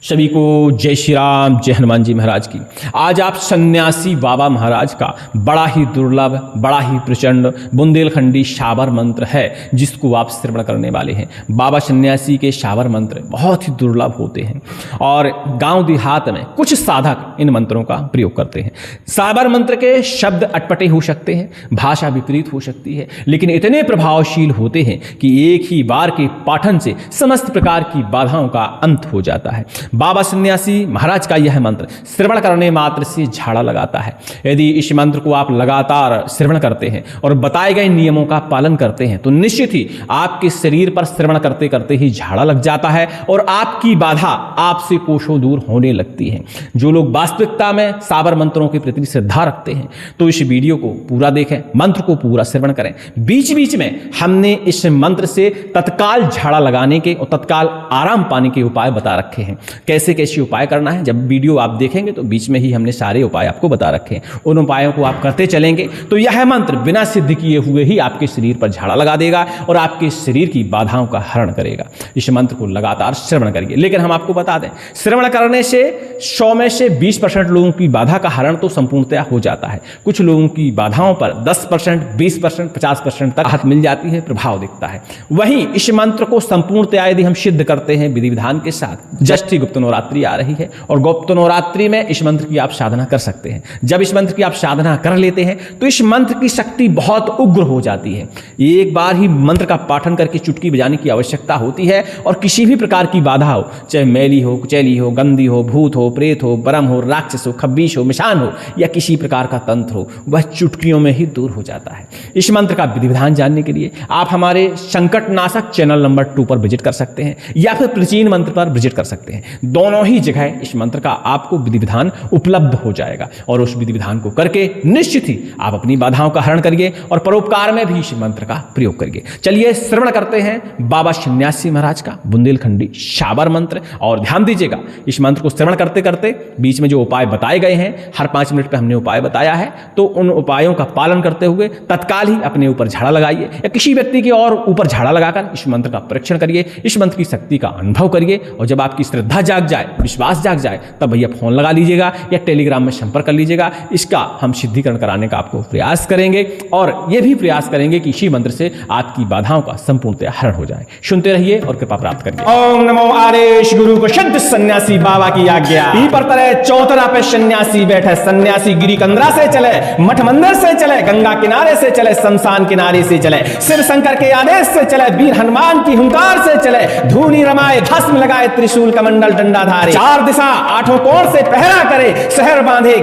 सभी को जय श्री राम, जय हनुमान जी महाराज की। आज आप सन्यासी बाबा महाराज का बड़ा ही दुर्लभ, बड़ा ही प्रचंड बुंदेलखंडी शाबर मंत्र है जिसको आप श्रवण करने वाले हैं। बाबा सन्यासी के शाबर मंत्र बहुत ही दुर्लभ होते हैं और गांव देहात में कुछ साधक इन मंत्रों का प्रयोग करते हैं। शाबर मंत्र के शब्द अटपटे हो सकते हैं, भाषा विपरीत हो सकती है, लेकिन इतने प्रभावशील होते हैं कि एक ही बार के पाठन से समस्त प्रकार की बाधाओं का अंत हो जाता है। बाबा सन्यासी महाराज का यह मंत्र श्रवण करने मात्र से झाड़ा लगाता है। यदि इस मंत्र को आप लगातार श्रवण करते हैं और बताए गए नियमों का पालन करते हैं तो निश्चित ही आपके शरीर पर श्रवण करते करते ही झाड़ा लग जाता है और आपकी बाधा आपसे कोसों दूर होने लगती है। जो लोग वास्तविकता में शाबर मंत्रों के प्रति श्रद्धा रखते हैं तो इस वीडियो को पूरा देखें, मंत्र को पूरा श्रवण करें। बीच बीच में हमने इस मंत्र से तत्काल झाड़ा लगाने के और तत्काल आराम पाने के उपाय बता रखे हैं। कैसे कैसे उपाय करना है, जब वीडियो आप देखेंगे तो बीच में ही हमने सारे उपाय आपको बता रखे हैं। उन उपायों को आप करते चलेंगे तो यह मंत्र बिना सिद्ध किए हुए ही आपके शरीर पर झाड़ा लगा देगा और आपके शरीर की बाधाओं का हरण करेगा। इस मंत्र को लगातार श्रवण करिए। लेकिन हम आपको बता दें, श्रवण करने से 100 में से 20% लोगों की बाधा का हरण तो संपूर्णतया हो जाता है। कुछ लोगों की बाधाओं पर 10%, 20%, 50% तक राहत मिल जाती है, प्रभाव दिखता है। वहीं इस मंत्र को संपूर्णतया यदि हम सिद्ध करते हैं विधि विधान के साथ, जस्ट ही गुप्त नवरात्रि आ रही है और गुप्त नवरात्रि में इस मंत्र की आप साधना कर सकते हैं। जब इस मंत्र की आप साधना कर लेते हैं तो इस मंत्र की शक्ति बहुत उग्र हो जाती है। एक बार ही मंत्र का पाठन करके चुटकी बजाने की आवश्यकता होती है और किसी भी प्रकार की बाधा हो, चाहे मैली हो, कुचैली हो, गंदी हो, भूत हो, प्रेत हो, बरम हो, राक्षस हो, खब्बीश हो, मिशान हो या किसी प्रकार का तंत्र हो, वह चुटकियों में ही दूर हो जाता है। इस मंत्र का विधि विधान जानने के लिए आप हमारे संकटनाशक चैनल नंबर 2 पर विजिट कर सकते हैं या फिर प्राचीन मंत्र पर विजिट कर सकते हैं। दोनों ही जगह इस मंत्र का आपको विधि विधान उपलब्ध हो जाएगा और उस विधि विधान को करके निश्चित ही आप अपनी बाधाओं का हरण करिए और परोपकार में भी इस मंत्र का प्रयोग करिए। चलिए श्रवण करते हैं बाबा सन्यासी महाराज का बुंदेलखंडी शाबर मंत्र। और ध्यान दीजिएगा, इस मंत्र को श्रवण करते करते बीच में जो उपाय बताए गए हैं, हर 5 मिनट पे हमने उपाय बताया है, तो उन उपायों का पालन करते हुए तत्काल ही अपने ऊपर झाड़ा लगाइए या किसी व्यक्ति के और ऊपर झाड़ा लगाकर इस मंत्र का परीक्षण करिए। इस मंत्र की शक्ति का अनुभव करिए और जब आपकी श्रद्धा जाग जाए, विश्वास जाग जाए, तब भैया फोन लगा लीजिएगा या टेलीग्राम में संपर्क कर लीजिएगा। इसका हम सिद्धिकरण कराने का आपको प्रयास करेंगे और यह भी प्रयास करेंगे कि इसी मंत्र से आपकी बाधाओं का संपूर्णतः हरण हो जाए। सुनते रहिए और कृपा प्राप्त करिए। ओम नमो आदेश गुरु को शुद्ध सन्यासी बाबा की आज्ञा। पीपर तरह चौतरा पे सन्यासी बैठे, सन्यासी गिरी कंदरा से चले, मठ मंदिर से चले, गंगा किनारे से चले, शमशान किनारे से चले, शिव शंकर के आदेश से चले, वीर हनुमान की हुंकार से चले, धूनी रमाए, भस्म लगाए, त्रिशूल कमंडल डंडा धारे, 4 दिशा 8 कोण से पहरा करे, शहर बांधे,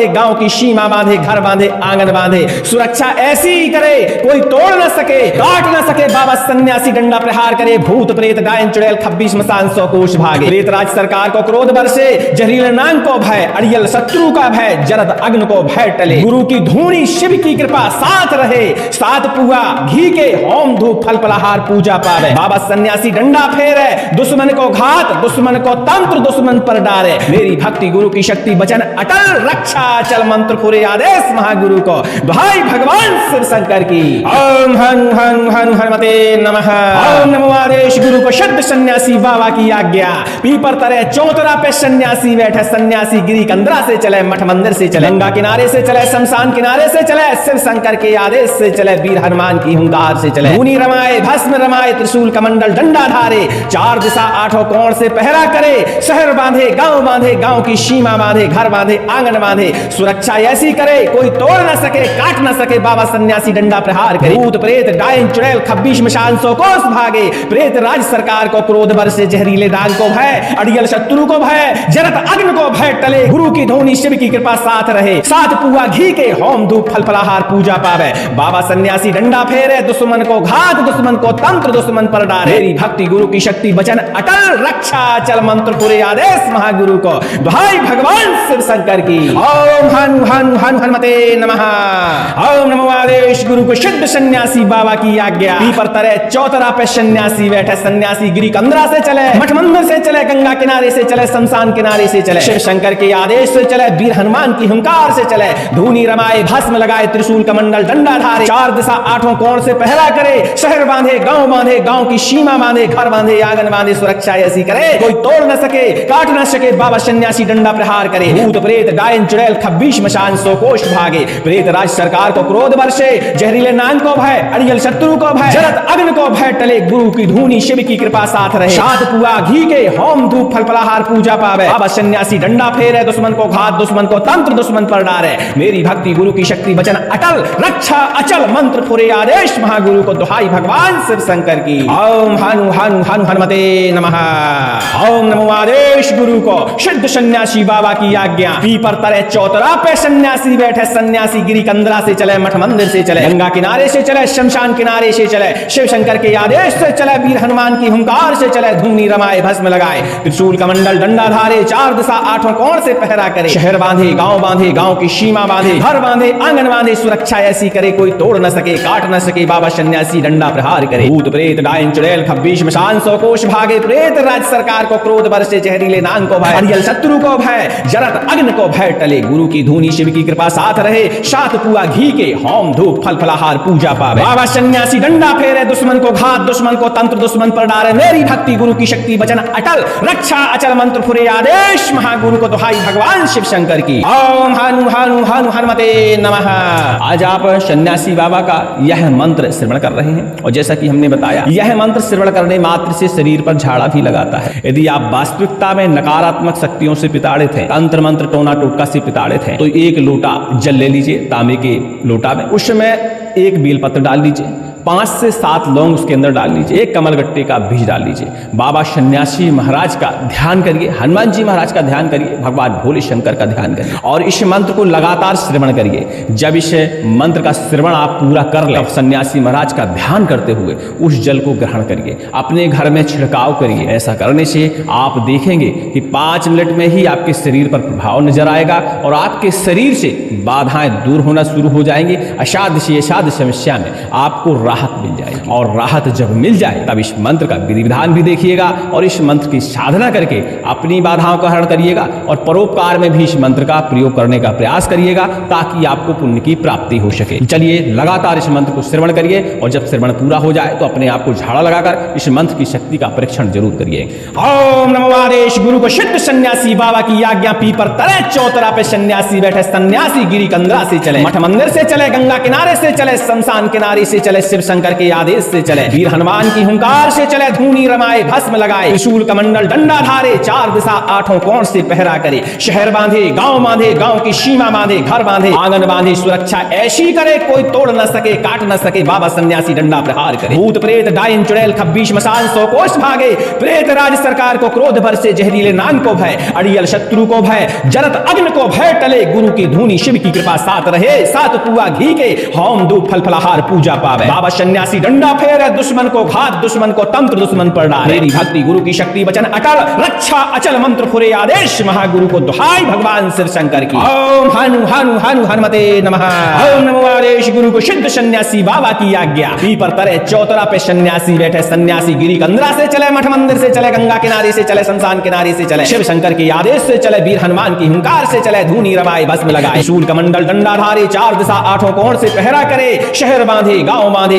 गांव की सीमा बांधे, घर बांधे, आंगन बांधे, सुरक्षा ऐसी करे कोई तोड़ न सके, काट न सके। बाबा सन्यासी डंडा प्रहार करे, भूत प्रेत डायन चुड़ैल खब्बीस मसान 100 कोष भागे, प्रेतराज सरकार को क्रोध बरसे, जहरीले नाग को भय, अड़ियल शत्रु का भय, जरद अग्नि को भय टले, गुरु की धूनी शिव की कृपा साथ रहे, 7 पुआ घी के होम धूप फल फलाहार पूजा पावे। बाबा सन्यासी डंडा फेरे, दुश्मन को घात, दुश्मन को तंत्र, दुश्मन पर डारे, मेरी भक्ति गुरु की शक्ति वचन अटल रक्षा चल मंत्र पूरे आदेश महागुरु को, भाई भगवान शिव शंकर की। ओम हं हं हं हनुमते नमः। ओम नमो आदेश गुरु को शुद्ध सन्यासी बाबा की आज्ञा। पीपर तरह चौतरा पे सन्यासी बैठे, सन्यासी गिरी कंदरा से चले, मठ मंदिर से चले, गंगा किनारे से चले, शमशान किनारे से चले, शिव शंकर के आदेश से चले, वीर हनुमान की हुंकार से चले, धूनी रमाए, भस्म रमाए, त्रिशूल कमंडल डंडा धारे, 4 दिशा 8 कोण से पहरा करे, शहर बांधे, गांव की सीमा बांधे, घर बांधे, आंगन बांधे, सुरक्षा ऐसी करे कोई तोड़ न सके, काट न सके। बाबा सन्यासी डंडा प्रहार करे, भूत प्रेत डायन चुड़ैल खब्बीस मशान 100 कोस भागे, प्रेत राज सरकार को क्रोध बरसे, जहरीले दाग को भय, अड़ियल शत्रु को भय, जरत अग्नि को भय टले, गुरु की धूनी शिव की कृपा साथ रहे, 7 पुआ घी के होम धूप फल फलाहार पूजा पावे। बाबा सन्यासी डंडा फेरे, दुश्मन को घात, दुश्मन को तंत्र, दुश्मन पर डारे, मेरी भक्ति गुरु की शक्ति वचन अटल रक्षा चल मंत्र पूरे आदेश महागुरु को, भाई भगवान शिव शंकर की। ओम हं हं हं हनुमते नमः। ओम नमो आदेश गुरु को शुद्ध सन्यासी बाबा की आज्ञा। पीपर तरह चौतरा पे सन्यासी बैठे, सन्यासी गिरी कंदरा से चले, मठ मंदिर से चले, गंगा किनारे से चले, शमशान किनारे से चले, शिव शंकर के आदेश से चले, वीर हनुमान की हुंकार से चले, धूनी रमाए, भस्म लगाए, त्रिशूल कमंडल डंडा धारे, 4 दिशा 8 कोण से पहरा करे, शहर बांधे, गांव की सीमा बांधे, घर बांधे, आंगन बांधे, सुरक्षा ऐसी करे कोई तोड़ तोड़ न सके, काट न सके, बाबा सन्यासी डंडा प्रहार करे। भूत प्रेत डायन चुड़ैल खब्बीश मशान सौ कोष भागे। प्रेत राज सरकार को क्रोध बरसे, जहरीले नाग को भय, अड़ियल शत्रु को भय, जरत अग्नि को भय टले, गुरु की धूनी शिव की कृपा साथ रहे। सात पुआ घी के होम धूप फल फलाहार पूजा पावे। बाबा सन्यासी डंडा फेरे, दुश्मन को घात, दुश्मन को तंत्र, दुश्मन पर डारे। मेरी भक्ति गुरु की शक्ति वचन अटल, रक्षा अचल, मंत्र फुरे आदेश महागुरु को दुहाई भगवान शिव शंकर की। ओम हनु हनु हनु हनुमते नमः। ओम नमो आदेश गुरु को। सिद्ध सन्यासी बाबा की आज्ञा। पीपर तरे चौतरा पे सन्यासी बैठे। सन्यासी गिरी कंदरा से चले, मठ मंदिर से चले, गंगा किनारे से चले, शमशान किनारे से चले, शिव शंकर के आदेश से चले, वीर हनुमान की हुंकार से चले, धूनी रमाए, भस्म लगाए, त्रिशूल कमंडल डंडा धारे, चार दिशा आठों कोण से पहरा करे। शहर बांधे, गांव की सीमा बांधे, घर बांधे, आंगन बांधे, सुरक्षा ऐसी करे कोई तोड़ न सके, काट न सके, बाबा सन्यासी डंडा प्रहार करे। भूत प्रेत डायन चुड़ैल खब्बीश मशान सौ कोष भागे। प्रेत राज सरकार को क्रोध बरसे, जहरीले नाग को भय, अड़ियल शत्रु को भय, जरत अग्नि को भय टले, गुरु की धूनी शिव की कृपा साथ रहे। सात पुआ घी के होम धूप फल फलाहार पूजा पावे। बाबा सन्यासी डंडा फेरे, दुश्मन को घात, दुश्मन को तंत्र, दुश्मन पर डारे। मेरी भक्ति गुरु की शक्ति वचन अटल, रक्षा अचल, मंत्र फुरे आदेश महागुरु को दुहाई भगवान शिव शंकर की। ओम हनु हनु हनु हनुमते नमः। आज आप सन्यासी बाबा का यह मंत्र श्रवण कर रहे हैं और जैसा कि हमने बताया, यह मंत्र श्रवण करने मात्र से शरीर पर झाड़ा भी लगाता है। यदि आप वास्तविकता में नकारात्मक शक्तियों से पिताड़ित हैं, तंत्र मंत्र टोना टोटका से पिताड़ित हैं, तो एक लोटा जल ले लीजिए, तांबे के लोटा में, उसमें एक बेलपत्र डाल लीजिए, 5 से 7 लौंग उसके अंदर डाल लीजिए, एक कमलगट्टे का बीज डाल लीजिए। बाबा सन्यासी महाराज का ध्यान करिए, हनुमान जी महाराज का ध्यान करिए, भगवान भोले शंकर का ध्यान करिए और इस मंत्र को लगातार श्रवण करिए। जब इस मंत्र का श्रवण आप पूरा कर लें, सन्यासी महाराज का ध्यान करते हुए उस जल को ग्रहण करिए, अपने घर में छिड़काव करिए। ऐसा करने से आप देखेंगे कि 5 मिनट में ही आपके शरीर पर प्रभाव नजर आएगा और आपके शरीर से बाधाएं दूर होना शुरू हो जाएंगी। असाध्य से असाध्य समस्या में आपको राहत मिल जाएगी और राहत जब मिल जाए तब इस मंत्र का विधि विधान भी देखिएगा और इस मंत्र की साधना करके अपनी बाधाओं का हरण करिएगा और परोपकार में भी इस मंत्र का प्रयोग करने का प्रयास करिएगा ताकि आपको पुण्य की प्राप्ति हो सके। चलिए लगातार इस मंत्र को श्रवण करिए और जब श्रवण पूरा हो जाए तो अपने आप को झाड़ा लगाकर इस मंत्र की शक्ति का परीक्षण जरूर करिए। ओम नमो आदेश गुरु को। सिद्ध सन्यासी बाबा की आज्ञा। पीपर तरे चौतरा पे सन्यासी बैठे। सन्यासी गिरी कंदरा से चले, मठ मंदिर से चले, गंगा किनारे से चले, शमशान किनारे से चले, शिव शंकर के आदेश से चले, वीर हनुमान की हुंकार से चले, धूनी रमाए, भस्म लगाए, त्रिशूल कमंडल डंडा धारे, चार दिशा आठों कोण से पहरा करे। शहर बांधे, गांव की सीमा बांधे, घर बांधे, आंगन बांधे, सुरक्षा ऐसी करे कोई तोड़ न सके, काट न सके, बाबा सन्यासी डंडा प्रहार करे। भूत प्रेत डायन चुड़ैल खब्बीश मशान सौ कोष भागे। प्रेत राज सरकार को क्रोध बरसे, जहरीले नाग को भय, अड़ियल शत्रु को भय, जरत अग्नि को भय टले, गुरु की धूनी शिव की कृपा साथ रहे। 7 पुआ घी के होम धूप फल फलाहार पूजा पावे। बाबा सन्यासी डंडा फेरे, दुश्मन को घात, दुश्मन को तंत्र, दुश्मन पर डाले। मेरी भक्ति गुरु की शक्ति वचन अटल, रक्षा अचल, मंत्र फुरे आदेश महागुरु को दुहाई भगवान शिव शंकर की। ओम हनु हनु हनु हनुमते नमः। ओम नमो आदेश गुरु को। सिद्ध सन्यासी बाबा की आज्ञा। पीपर तरे चौतरा पे सन्यासी बैठे। सन्यासी गिरी कंदरा से चले, मठ मंदिर से चले, गंगा किनारे से चले, शमशान किनारे से चले, शिव शंकर के आदेश से चले, वीर हनुमान की हुंकार से चले, धूनी रमाए, भस्म लगाए, त्रिशूल कमंडल डंडा धारे, चार दिशा आठों कोण से पहरा करे। शहर बांधे,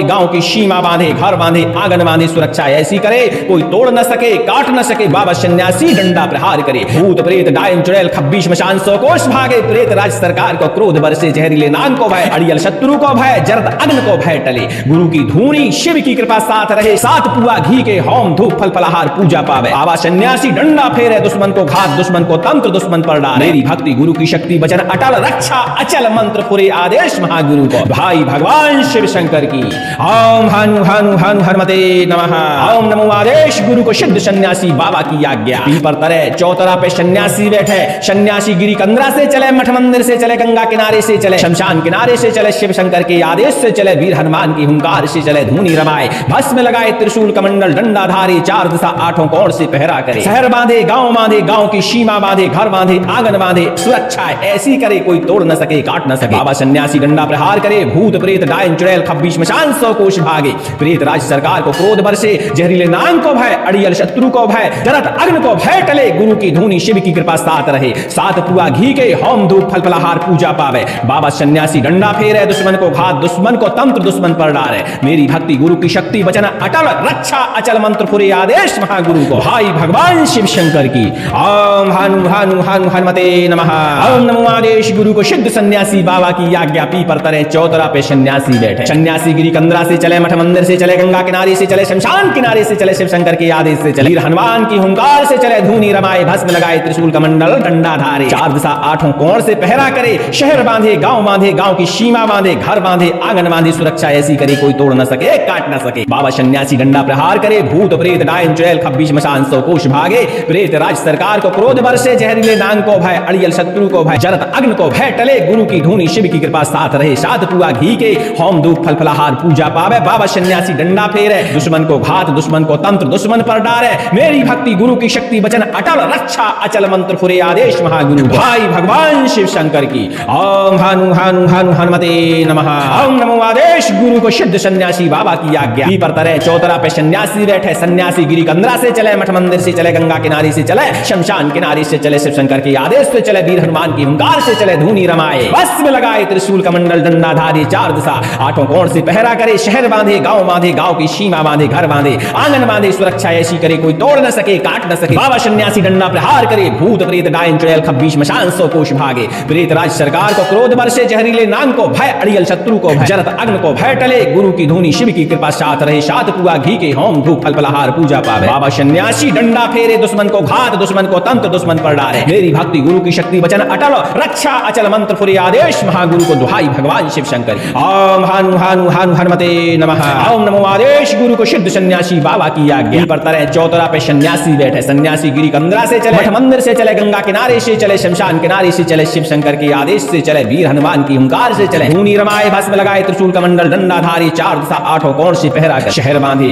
गांव की सीमा बांधे, घर बांधे, आंगन बांधे, सुरक्षा ऐसी करे कोई तोड़ न सके, काट न सके, बाबा सन्यासी डंडा प्रहार करे। भूत प्रेत डायन चुड़ैल खब्बीश मशान सौ कोष भागे। प्रेत राज सरकार को क्रोध बरसे, जहरीले नाग को भय, अड़ियल शत्रु को भय, जरद अग्नि को भय टले, गुरु की धूनी शिव की कृपा साथ रहे। 7 पुआ घी के होम धूप फल फलाहार पूजा पावे। बाबा सन्यासी डंडा फेरे, दुश्मन को घात, दुश्मन को तंत्र, दुश्मन पर डाले। मेरी भक्ति गुरु की शक्ति वचन अटल, रक्षा अचल, मंत्र फुरे आदेश महागुरु को भाई भगवान शिव शंकर की। ओम हनु हनु हनु हनुमते नमः। ओम नमो आदेश गुरु को। सिद्ध सन्यासी बाबा की आज्ञा। पीपर तरे चौतरा पे सन्यासी बैठे। सन्यासी गिरी कंदरा से चले, मठ मंदिर से चले, गंगा किनारे से चले, शमशान किनारे से चले, शिव शंकर के आदेश से चले, वीर हनुमान की हुंकार से चले, धूनी रमाए, भस्म लगाए, त्रिशूल कमंडल डंडा धारे, चार दिशा आठों कोण से पहरा करे। शहर बांधे, गांव की सीमा बांधे, घर बांधे, आंगन बांधे, सुरक्षा ऐसी करे कोई तोड़ न सके, काट न सके, बाबा सन्यासी डंडा प्रहार करे। भूत प्रेत डायन चुड़ैल खब्बीश मशान सौ कोश भागे। प्रेत राज सरकार को क्रोध बरसे, जहरीले नाग को भय, अड़ियल शत्रु को भय, जरत अग्नि को भय टले, गुरु की धूनी शिव की कृपा साथ रहे, सात पुआ घी के होम धूप फल फलाहार पूजा पावे। बाबा सन्यासी डंडा फेरे, दुश्मन को घात, दुश्मन को तंत्र, दुश्मन पर डारे। मेरी भक्ति गुरु की शक्ति वचन अटल, रक्षा अचल मंत्र पुरे आदेश महागुरु को। भाई भगवान शिव शंकर की। ओम हानु हानु हानु हनुमते नमः। ओम नमो आदेश गुरु को। सिद्ध सन्यासी बाबा की आज्ञा, पीपर तरे चौतरा पे सन्यासी बैठे। सन्यासी गिरी कंदरा से चले, मठ मंदिर से चले, गंगा किनारे से चले, शमशान किनारे से चले, शिव शंकर के आदेश से चले, हनुमान की हुंकार से चले, धूनी रमाए, भस्म लगाए, त्रिशूल कमंडल डंडा धारे, चार दिशा आठों कोण से पहरा करे, शहर बांधे, गांव की सीमा बांधे, घर बांधे, आंगन बांधे, सुरक्षा ऐसी करे कोई तोड़ न सके, काट न सके। बाबा सन्यासी डंडा प्रहार करे, भूत प्रेत डायन चुड़ैल खब्बीस मशान सौ कोश भागे। प्रेत राज सरकार को क्रोध बरसे, जहरीले नाग को भय, अड़ियल शत्रु को भय, जरत अग्नि को भय टले, गुरु की धूनी शिव की कृपा साथ रहे, सात पुआ घी के होम धूप फल फलाहार पूजा पावे। बाबा सन्यासी डंडा फेरे, दुश्मन को घात, दुश्मन को तंत्र, दुश्मन पर डारे। मेरी भक्ति गुरु की शक्ति वचन अटल, रक्षा अचल मंत्र पुरे आदेश महागुरु। भाई भगवान शिव शंकर की। ओम हानु हानु हानु हनुमते नमः। ओम नमो आदेश गुरु को। सिद्ध सन्यासी बाबा की आज्ञा, पीपर तरे चौतरा पे सन्यासी बैठे। सन्यासी गिरी कंदरा से चले, मठ मंदिर से चले, गंगा किनारे से चले, शमशान किनारे से चले, शिव शंकर के आदेश से चले, वीर हनुमान की हुंकार से चले, धूनी रमाए, भस्म लगाए, त्रिशूल कमंडल डंडा धारे, चार दिशा आठों कोण से पहरा करे, शहर बांधे, गांव की सीमा बांधे, घर बांधे, आंगन बांधे, सुरक्षा ऐसी करे कोई तोड़ न सके, काट न सके। बाबा सन्यासी डंडा प्रहार करे, भूत प्रेत डायन चुड़ैल खब्बीस मशान सौ कोश भागे। प्रेत राज सरकार को क्रोध बरसे, जहरीले नाग को भय, अड़ियल शत्रु को भय, जरत अग्नि को भय टले, गुरु की धूनी शिव की कृपा साथ रहे, सात पुआ घी के होम धूप फल फलाहार पूजा पावे। बाबा सन्यासी डंडा फेरे, दुश्मन को घात, दुश्मन को तंत्र, दुश्मन पर डारे। मेरी भक्ति गुरु की शक्ति वचन अटल, रक्षा अचल मंत्र पुरे आदेश महागुरु को। दुहाई भगवान शिव शंकर। ओम हानु हानु हानु हनुमते नमः। ओम नमो आदेश गुरु को। सिद्ध सन्यासी बाबा की आज्ञा, पर तरह चौतरा पे सन्यासी बैठे। सन्यासी गिरी कंदरा से चले, मठ मंदिर से चले, गंगा किनारे से चले, शमशान किनारे से चले, शिव शंकर के आदेश से चले, वीर हनुमान की हुंकार से चले, धूनी रमाए, भस्म लगाए, त्रिशूल कमंडल डंडा धारी, चार दिशा आठों कोण से पहरा कर, शहर बांधे,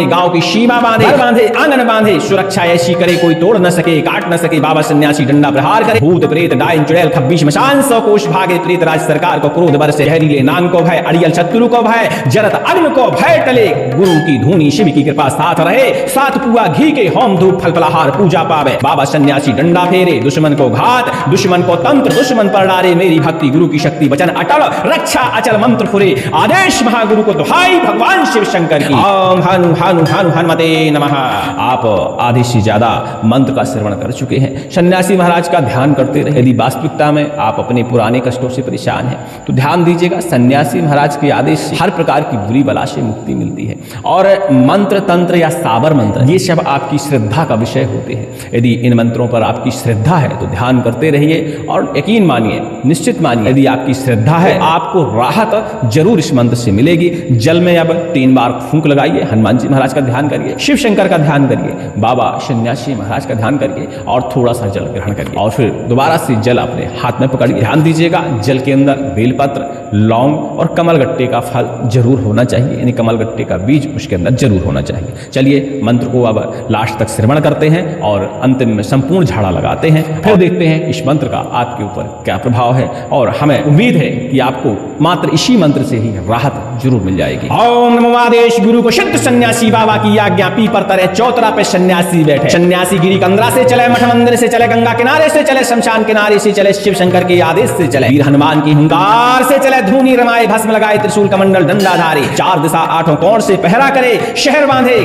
गांव की सीमा बांधे, घर बांधे, आंगन बांधे, सुरक्षा ऐसी करे कोई तोड़ न सके, काट न सके। बाबा सन्यासी डंडा प्रहार करे, भूत प्रेत डायन चुड़ैल खब्बीस मशान सौ कोश भागे। प्रेत राज सरकार को क्रोध बरसे, जहरीले नाग को भय, अड़ियल शत्रु को भय, जरत अग्नि को भय टले, गुरु की धूनी शिव की कृपा साथ रहे, सात पुआ घी के होम धूप फल फलाहार पूजा पावे। बाबा सन्यासी डंडा फेरे, दुश्मन को घात, दुश्मन को तंत्र, दुश्मन पर डारे। मेरी भक्ति गुरु की शक्ति वचन अटल, रक्षा अचल मंत्र पुरे आदेश महागुरु को। दुहाई भगवान शिव शंकर की। ओम हानु हानु हानु हनुमते नमः। आप आधे से ज्यादा मंत्र का श्रवण कर चुके हैं। सन्यासी महाराज का ध्यान करते रहे। यदि वास्तविकता में आप अपने पुराने कष्टों से परेशान हैं तो ध्यान दीजिएगा, सन्यासी महाराज के आदेश से हर प्रकार की बुरी बला से मुक्ति मिलती है। और मंत्र तंत्र या साबर मंत्र, ये सब आपकी श्रद्धा का विषय होते हैं। यदि इन मंत्रों पर आपकी श्रद्धा है तो ध्यान करते रहिए और यकीन मानिए, निश्चित मानिए, यदि आपकी श्रद्धा है आपको राहत जरूर इस मंत्र से मिलेगी। जल में अब 3 बार फूंक लगाइए, हनुमान जी महाराज का ध्यान करिए, शिव शंकर का ध्यान करिए, बाबा सन्यासी महाराज का ध्यान करिए और थोड़ा सा जल ग्रहण करिए और फिर दोबारा से जल अपने हाथ में पकड़िए। ध्यान दीजिएगा, जल के अंदर बेलपत्र, लौंग और कमलगट्टे का फल जरूर होना चाहिए, यानी कमलगट्टे का बीज उसके अंदर जरूर होना चाहिए। चलिए मंत्र को अब लास्ट तक श्रवण करते हैं और अंतिम में संपूर्ण झाड़ा लगाते हैं, फिर देखते हैं इस मंत्र का आपके ऊपर क्या प्रभाव है। और हमें उम्मीद है कि आपको मात्र इसी मंत्र से ही राहत जरूर मिल जाएगी। ओम नमो आदेश गुरु को। सिद्ध सन्यासी बाबा की आज्ञा, पीपर तरे चौतरा पे सन्यासी बैठे। सन्यासी गिरी कंदरा से चले, मठ मंदिर से चले, गंगा किनारे से चले, शमशान किनारे से चले, शिव शंकर के आदेश से चले, वीर हनुमान की हुंकार से चले, धूनी रमाए, भस्म लगाए, त्रिशूल कमंडल डंडा धारे, चार दिशा आठों कोण से पहरा करे, शहर बांधे,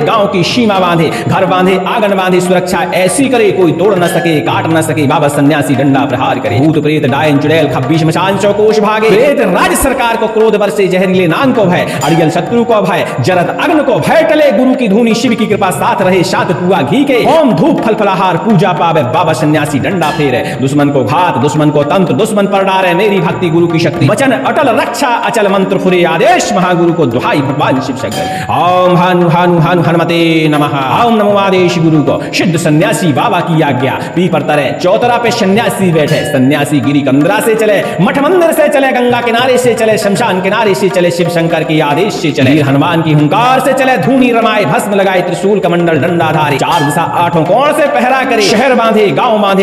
गांव की सीमा बांधे, घर बांधे, आंगन बांधे, सुरक्षा ऐसी करे कोई तोड़ न सके, काट न सके। बाबा सन्यासी डंडा प्रहार करे, भूत प्रेत डायन चुड़ैल खब्बीस मशान सौ कोश भागे। प्रेत राज सरकार को क्रोध बरसे, जहरीले नाग को भय, अड़ियल शत्रु को भय, जरत अग्नि को भय टले, गुरु की धूनी शिव की कृपा साथ रहे, सात पुआ घी के होम धूप फल फलाहार पूजा पावे। बाबा सन्यासी डंडा फेरे, दुश्मन को घात, दुश्मन को तंत्र, दुश्मन पर डारे। मेरी भक्ति गुरु की शक्ति वचन अटल, रक्षा अचल मंत्र फुरे आदेश महागुरु को। दुहाई भगवान शिव शंकर। ओम हानु हानु हानु हनुमते नमः। ओम नमो आदेश गुरु को। सिद्ध सन्यासी बाबा की आज्ञा, पीपर तरे चौतरा पे सन्यासी बैठे। सन्यासी गिरी कंदरा से चले, मठ मंदिर से चले, गंगा किनारे से चले, शमशान किनारे से से चले, शिव शंकर के आदेश से चले, वीर हनुमान की हुंकार से चले, धूनी रमाए भस्म लगाए, त्रिशूल कमंडल डंडा धारे, चार दिशा आठों कोण से पहरा करे, शहर बांधे,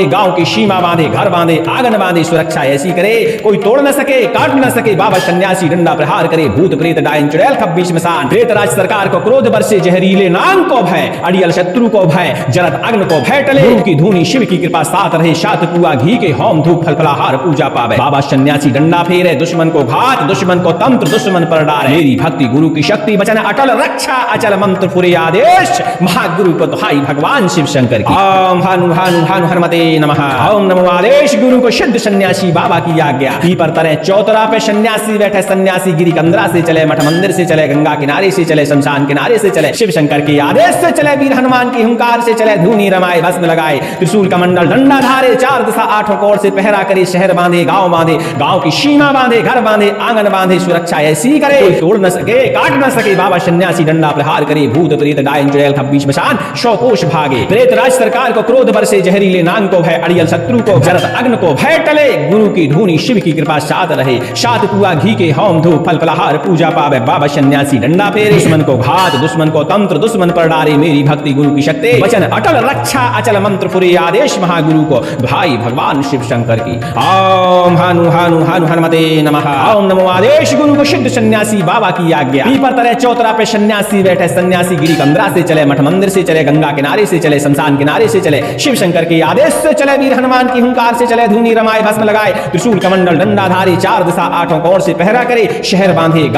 गांव की सीमा बांधे, घर बांधे, आंगन बांधे, सुरक्षा ऐसी करे कोई तोड़ न सके, काट न सके, बाबा सन्यासी डंडा प्रहार करे, भूत प्रेत डायन चुड़ैल खब्बीस मसान, प्रेतराज सरकार को क्रोध बरसे, जहरीले नाग को भय, अड़ियल शत्रु को भय, जरद अग्न को भय टले, गुरु की धूनी शिव की कृपा साथ रहे, शात कुआ घी के होम धूप फल फलाहार पूजा पावे, बाबा सन्यासी डंडा फेरे, दुश्मन को घात, दुश्मन को तंत्र, दुश्मन पर डारे, मेरी भक्ति गुरु की शक्ति बचन अटल, रक्षा अचल मंत्र पुरे आदेश, महागुरु को दुहाई भगवान शिव शंकर की। ओम भानु भानु भानु हनुमते नमः। ओम नमो आदेश गुरु को सिद्ध सन्यासी बाबा की आज्ञा, पीपर तरह चौतरा पे सन्यासी बैठे, सन्यासी गिरी कंदरा से चले, मठ मंदिर से चले, गंगा किनारे से चले, शमशान किनारे से चले, शिव शंकर के आदेश से चले, वीर हनुमान की हुंकार से चले, धूनी रमाए भस्म लगाए, त्रिशूल कमंडल डंडा धारे, चार दिशा आठों कोण से पहरा करे, शहर बांधे, गांव की सीमा बांधे, घर बांधे, आंगन बांधे, सुरक्षा ऐसी करे कोई तोड़ न सके, काट न सके, बाबा सन्यासी डंडा प्रहार करे, भूत प्रेत डायन चुड़ैल खब्बीस मसान, सौ कोष भागे, प्रेत राज सरकार को क्रोध बरसे, जहरीले नाग को भय, अड़ियल शत्रु को जरद अग्न को भय टले, गुरु की धूनी शिव की कृपा साथ रहे, सात कुआ घी के होम धूप फल फलाहार पूजा पावे, बाबा सन्यासी डंडा फेरे, दुश्मन को घात, दुश्मन को तंत्र, दुश्मन पर डारे, मेरी भक्ति गुरु की शक्ति वचन अटल, रक्षा अचल मंत्र पुरे आदेश, महागुरु को भाई भगवान शिव शंकर की। ओम हानु हानु हानु हनुमते नमः। ओम नमो आदेश गुरु को सिद्ध सन्यासी बाबा की आज्ञा, पीपर तरह चौतरा पे सन्यासी बैठे, सन्यासी गिरी कंदरा से चले, मठ मंदिर से चले, गंगा किनारे से चले, शमशान किनारे से चले, शिव शंकर के आदेश से चले, वीर हनुमान की हुंकार से चले, धूनी रमाए भस्म लगाए, त्रिशूल कमंडल डंडा धारी, चार दिशा आठों कोण से पहरा करे, शहर बांधे,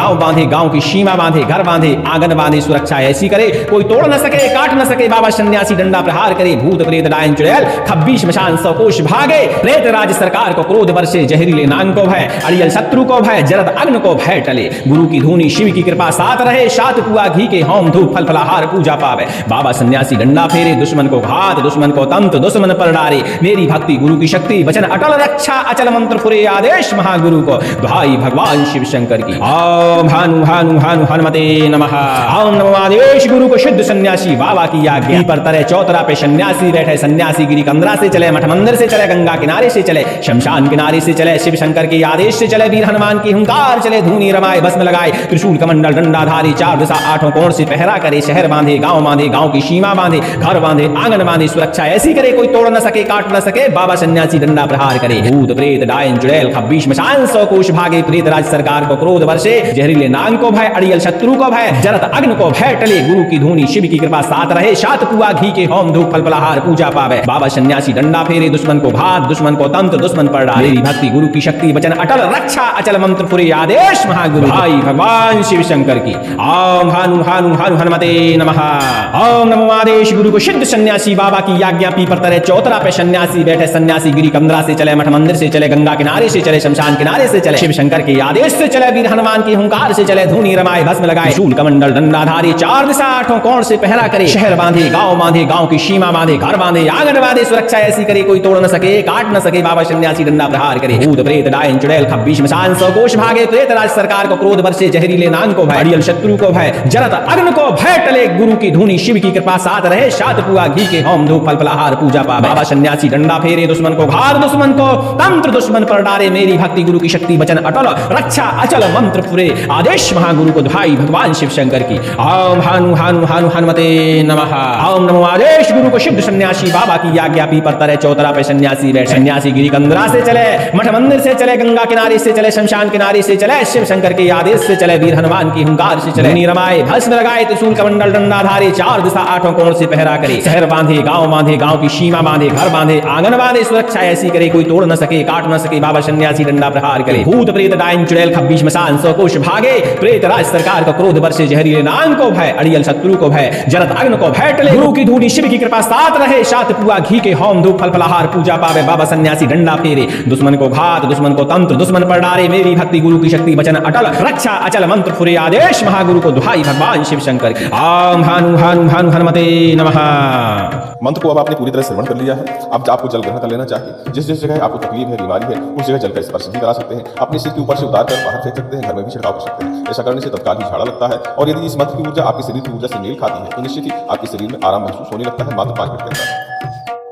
गांव की सीमा बांधे, घर बांधे, आंगन बांधे, सुरक्षा ऐसी करे कोई तोड़ न सके, काट न सके, बाबा सन्यासी डंडा प्रहार करे, भूत प्रेत डायन चुड़ैल खब्बीस मशान, सौ कोष भागे, प्रेत राज सरकार को क्रोध बरसे, जहरीले नाग को भय, अड़ियल शत्रु को भय, जरद अग्न को भय टले, गुरु की धूनी शिव की कृपा साथ रहे, सात कुआ घी के होम धूप फल फलाहार पूजा पावे, बाबा सन्यासी डंडा फेरे, दुश्मन को घात, दुश्मन को तंत्र, दुश्मन पर डारे, मेरी भक्ति गुरु की शक्ति वचन अटल, रक्षा अचल मंत्र पुरे आदेश, महागुरु को भाई भगवान शिव शंकर की। ओम भानु भानु भानु हनुमते नमः। ओम नमो आदेश गुरु को सिद्ध सन्यासी बाबा की आज्ञा, पर तरह चौतरा पे सन्यासी बैठे, सन्यासी गिरी कंदरा से चले, मठ मंदिर से चले, गंगा किनारे से चले, शमशान किनारे से चले, शिव शंकर के आदेश से चले, वीर हनुमान की हुंकार चले, धूनी रमाए भस्म लगाए, त्रिशूल कमंडल डंडा धारी, चार दिशा आठों कोण से पहरा करे, शहर बांधे, गांव की सीमा बांधे, घर बांधे, आंगन बांधे, सुरक्षा ऐसी करे कोई तोड़ न सके, काट न सके, बाबा सन्यासी डंडा प्रहार करे, भूत प्रेत डायन चुड़ैल खब्बीस मशान, सौ कोष भागे, प्रेत राज सरकार को क्रोध बरसे, जहरीले नाग को भय, अड़ियल शत्रु को भय, जरद अग्न को भय टले, गुरु की धूनी शिव की कृपा साथ रहे, सात कुआ घी के होम धूप फल फलाहार पूजा पावे, बाबा सन्यासी डंडा फेरे, दुश्मन को घात, दुश्मन को तंत्र, दुश्मन पर डाले, मेरी भक्ति गुरु की शक्ति वचन अटल, रक्षा अचल मंत्र पुरे आदेश, महागुरु भाई भगवान शिव शंकर की। ओम हानु हानु हानु हनुमते नमः। ओम नमो आदेश गुरु को सिद्ध सन्यासी बाबा की आज्ञा, पीपर तरह चौतरा पे सन्यासी बैठे, सन्यासी गिरी कंदरा से चले, मठ मंदिर से चले, गंगा किनारे से चले, शमशान किनारे से चले, शिव शंकर के आदेश से चले, वीर हनुमान की हुंकार से चले, धूनी रमाए भस्म लगाए, शूल कमंडल डंडा धारी, चार दिशा आठों कोण से पहरा करे, शहर बांधे, गांव की सीमा बांधे, घर बांधे, आंगन बांधे, सुरक्षा ऐसी करे कोई तोड़ न सके, काट न सके, बाबा सन्यासी डंडा प्रहार करे, भूत प्रेत डायन चुड़ैल खब्बीस मशान, सौ कोष भागे, प्रेत राज सरकार को क्रोध बरसे, जहरीले नाग को भय, अड़ियल शत्रु को भय, जरद अग्न को भय टले, गुरु की धूनी शिव की कृपा साथ रहे, सात कुआ घी के होम धूप फल फलाहार पूजा पावे, बाबा सन्यासी डंडा फेरे, दुश्मन को घात, दुश्मन को तंत्र, दुश्मन पर डारे, मेरी भक्ति गुरु की शक्ति वचन अटल, रक्षा अचल मंत्र पुरे आदेश, महागुरु को दुहाई भगवान शिव शंकर की। ओम हानु हानु हानु हनुमते नमः। ओम नमो आदेश गुरु को सिद्ध सन्यासी बाबा की आज्ञा, पीपर तरह चौतरा पे सन्यासी बैठे, सन्यासी गिरी कंदरा से चले, मठ मंदिर से चले, गंगा किनारे से चले, शमशान किनारे से चले, शिव शंकर के आदेश से चले, वीर हनुमान की हुंकार से चले, धूनी रमाए भस्म लगाए, त्रिशूल कमंडल डंडा धारे, चार दिशा आठों कोण से पहरा करे, शहर बांधे, गांव की सीमा बांधे, घर बांधे, आंगन बांधे, सुरक्षा ऐसी करे कोई तोड़ न सके, काट न सके, बाबा सन्यासी डंडा प्रहार करे, भूत प्रेत डायन चुड़ैल खब्बीस मशान, सौ कोष भागे, प्रेत राज सरकार का क्रोध बरसे, जहरीले नाग को भय, अड़ियल शत्रु को भय, जरद अग्न को भय टले, गुरु की धूनी शिव की कृपा साथ रहे, सात कुआ घी के होम धूप फल फलाहार पूजा पावे, बाबा सन्यासी डंडा फेरे, दुश्मन को घात, दुश्मन को तंत्र, दुश्मन पर डारे, मेरी भक्ति गुरु की शक्ति वचन अटल, रक्षा अचल मंत्र पुरे आदेश, महागुरु को दुहाई भगवान शिव शंकर की। ओम हानु हानु हानु हनुमते नमः। मंत्र को अब आपने पूरी तरह श्रवण कर लिया है। अब आपको जल ग्रहण कर लेना चाहिए। जिस जिस जगह आपको तकलीफ है, बीमारी है, उस जगह जल का स्पर्श भी करा सकते हैं। अपने सिर के ऊपर से उतार कर बाहर फेंक सकते हैं, घर में भी छिड़काव कर सकते हैं। ऐसा करने से तत्काल ही झाड़ा लगता है, और यदि इस मंत्र की ऊर्जा आपके शरीर की ऊर्जा से मेल खाती है तो निश्चित ही आपके शरीर में आराम महसूस होने लगता है मात्र 5 मिनट के अंदर।